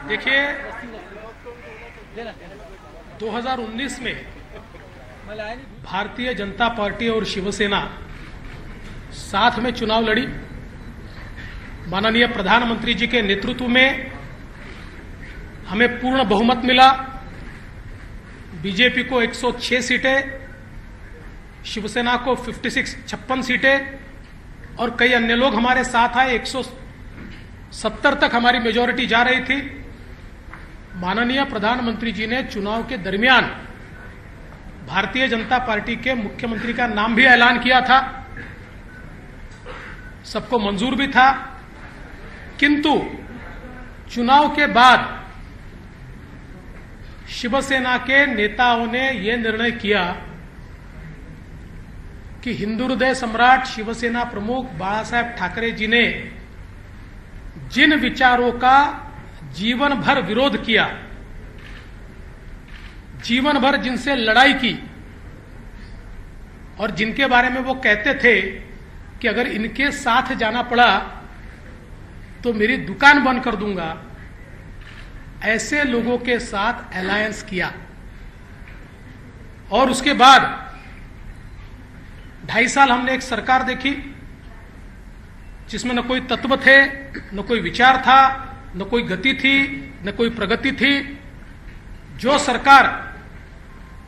देखिए 2019 में भारतीय जनता पार्टी और शिवसेना साथ में चुनाव लड़ी। माननीय प्रधानमंत्री जी के नेतृत्व में हमें पूर्ण बहुमत मिला। बीजेपी को 106 सीटें, शिवसेना को 56 सीटें और कई अन्य लोग हमारे साथ आए। 170 तक हमारी मेजॉरिटी जा रही थी। माननीय प्रधानमंत्री जी ने चुनाव के दरमियान भारतीय जनता पार्टी के मुख्यमंत्री का नाम भी ऐलान किया था, सबको मंजूर भी था। किंतु चुनाव के बाद शिवसेना के नेताओं ने यह निर्णय किया कि हिंदू हृदय सम्राट शिवसेना प्रमुख बाला साहेब ठाकरे जी ने जिन विचारों का जीवन भर विरोध किया, जीवन भर जिनसे लड़ाई की और जिनके बारे में वो कहते थे कि अगर इनके साथ जाना पड़ा तो मेरी दुकान बंद कर दूंगा, ऐसे लोगों के साथ अलायंस किया। और उसके बाद 2.5 साल हमने एक सरकार देखी जिसमें न कोई तत्व थे, न कोई विचार था, न कोई गति थी, न कोई प्रगति थी। जो सरकार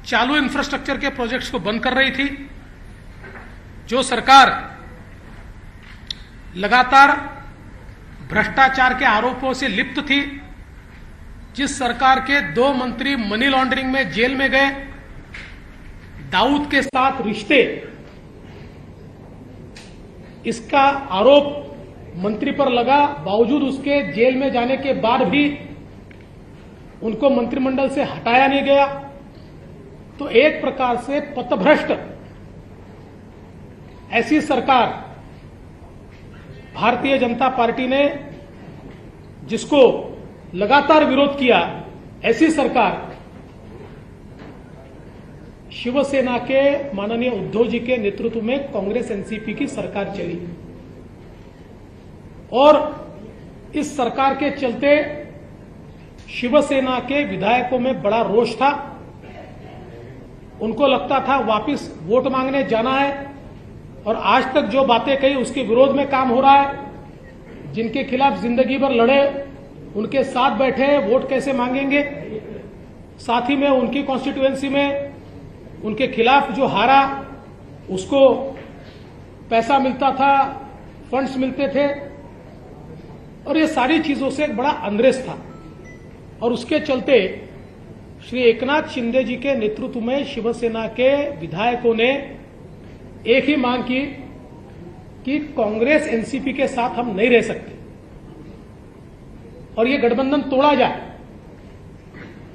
चालू इंफ्रास्ट्रक्चर के प्रोजेक्ट्स को बंद कर रही थी, जो सरकार लगातार भ्रष्टाचार के आरोपों से लिप्त थी, जिस सरकार के 2 मंत्री मनी लॉन्ड्रिंग में जेल में गए, दाऊद के साथ रिश्ते, इसका आरोप मंत्री पर लगा, बावजूद उसके जेल में जाने के बाद भी उनको मंत्रिमंडल से हटाया नहीं गया। तो एक प्रकार से पथभ्रष्ट ऐसी सरकार भारतीय जनता पार्टी ने, जिसको लगातार विरोध किया, ऐसी सरकार शिवसेना के माननीय उद्धव जी के नेतृत्व में कांग्रेस एनसीपी की सरकार चली। और इस सरकार के चलते शिवसेना के विधायकों में बड़ा रोष था। उनको लगता था वापस वोट मांगने जाना है और आज तक जो बातें कही उसके विरोध में काम हो रहा है। जिनके खिलाफ जिंदगी भर लड़े उनके साथ बैठे, वोट कैसे मांगेंगे। साथ ही में उनकी कॉन्स्टिट्यूएंसी में उनके खिलाफ जो हारा उसको पैसा मिलता था, फंड्स मिलते थे और ये सारी चीजों से एक बड़ा अनरेस्ट था। और उसके चलते श्री एकनाथ शिंदे जी के नेतृत्व में शिवसेना के विधायकों ने एक ही मांग की कि कांग्रेस एनसीपी के साथ हम नहीं रह सकते और ये गठबंधन तोड़ा जाए।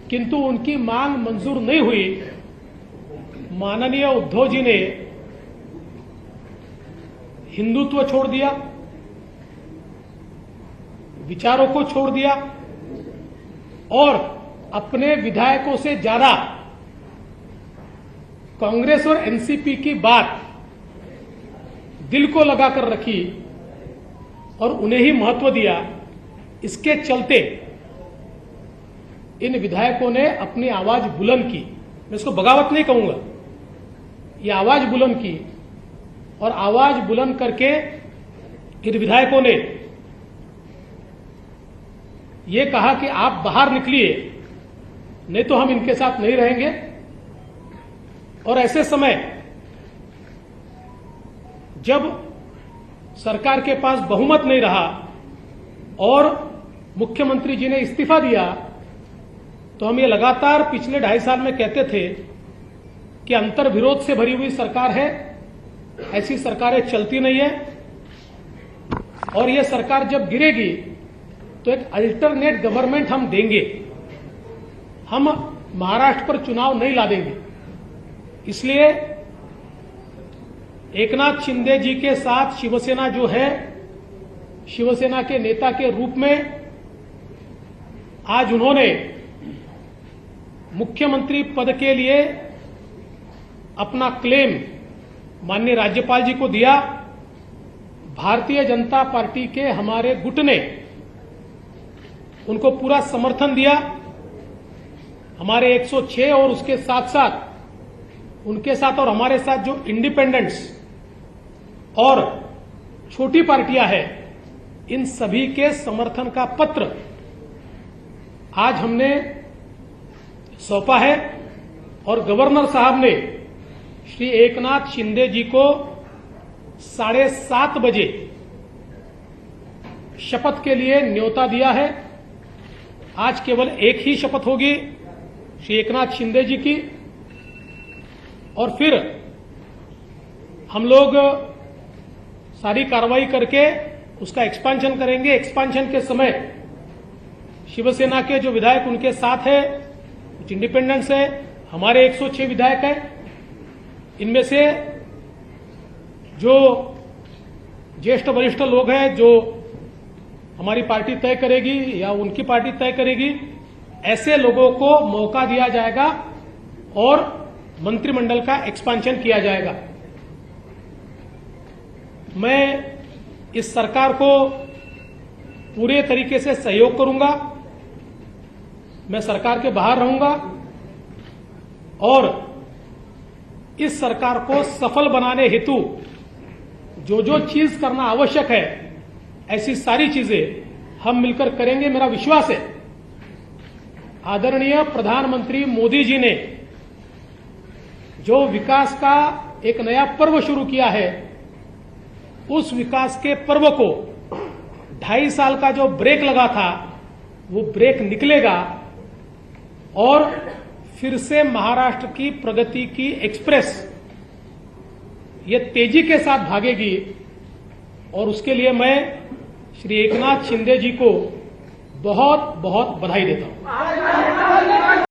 किंतु उनकी मांग मंजूर नहीं हुई। माननीय उद्धव जी ने हिंदुत्व छोड़ दिया, विचारों को छोड़ दिया और अपने विधायकों से ज्यादा कांग्रेस और एनसीपी की बात दिल को लगाकर रखी और उन्हें ही महत्व दिया। इसके चलते इन विधायकों ने अपनी आवाज बुलंद की। मैं इसको बगावत नहीं कहूंगा, ये आवाज बुलंद की और आवाज बुलंद करके इन विधायकों ने ये कहा कि आप बाहर निकलिए, नहीं तो हम इनके साथ नहीं रहेंगे। और ऐसे समय जब सरकार के पास बहुमत नहीं रहा और मुख्यमंत्री जी ने इस्तीफा दिया, तो हम ये लगातार पिछले 2.5 साल में कहते थे कि अंतर्विरोध से भरी हुई सरकार है, ऐसी सरकारें चलती नहीं है और ये सरकार जब गिरेगी तो एक अल्टरनेट गवर्नमेंट हम देंगे, हम महाराष्ट्र पर चुनाव नहीं ला देंगे। इसलिए एकनाथ शिंदे जी के साथ शिवसेना जो है, शिवसेना के नेता के रूप में आज उन्होंने मुख्यमंत्री पद के लिए अपना क्लेम माननीय राज्यपाल जी को दिया। भारतीय जनता पार्टी के हमारे गुट ने उनको पूरा समर्थन दिया। हमारे 106 और उसके साथ साथ उनके साथ और हमारे साथ जो इंडिपेंडेंट्स और छोटी पार्टियां हैं, इन सभी के समर्थन का पत्र आज हमने सौंपा है और गवर्नर साहब ने श्री एकनाथ शिंदे जी को 7:30 बजे शपथ के लिए न्योता दिया है। आज केवल एक ही शपथ होगी श्री एकनाथ शिंदे जी की, और फिर हम लोग सारी कार्रवाई करके उसका एक्सपांशन करेंगे। एक्सपांशन के समय शिवसेना के जो विधायक उनके साथ है, कुछ इंडिपेंडेंट्स है, हमारे 106 विधायक हैं। इनमें से जो ज्येष्ठ वरिष्ठ लोग हैं, जो हमारी पार्टी तय करेगी या उनकी पार्टी तय करेगी, ऐसे लोगों को मौका दिया जाएगा और मंत्रिमंडल का एक्सपांशन किया जाएगा। मैं इस सरकार को पूरे तरीके से सहयोग करूंगा। मैं सरकार के बाहर रहूंगा और इस सरकार को सफल बनाने हेतु जो जो चीज करना आवश्यक है, ऐसी सारी चीजें हम मिलकर करेंगे। मेरा विश्वास है आदरणीय प्रधानमंत्री मोदी जी ने जो विकास का एक नया पर्व शुरू किया है, उस विकास के पर्व को 2.5 साल का जो ब्रेक लगा था, वो ब्रेक निकलेगा और फिर से महाराष्ट्र की प्रगति की एक्सप्रेस ये तेजी के साथ भागेगी। और उसके लिए मैं श्री एकनाथ शिंदे जी को बहुत बहुत बधाई देता हूं।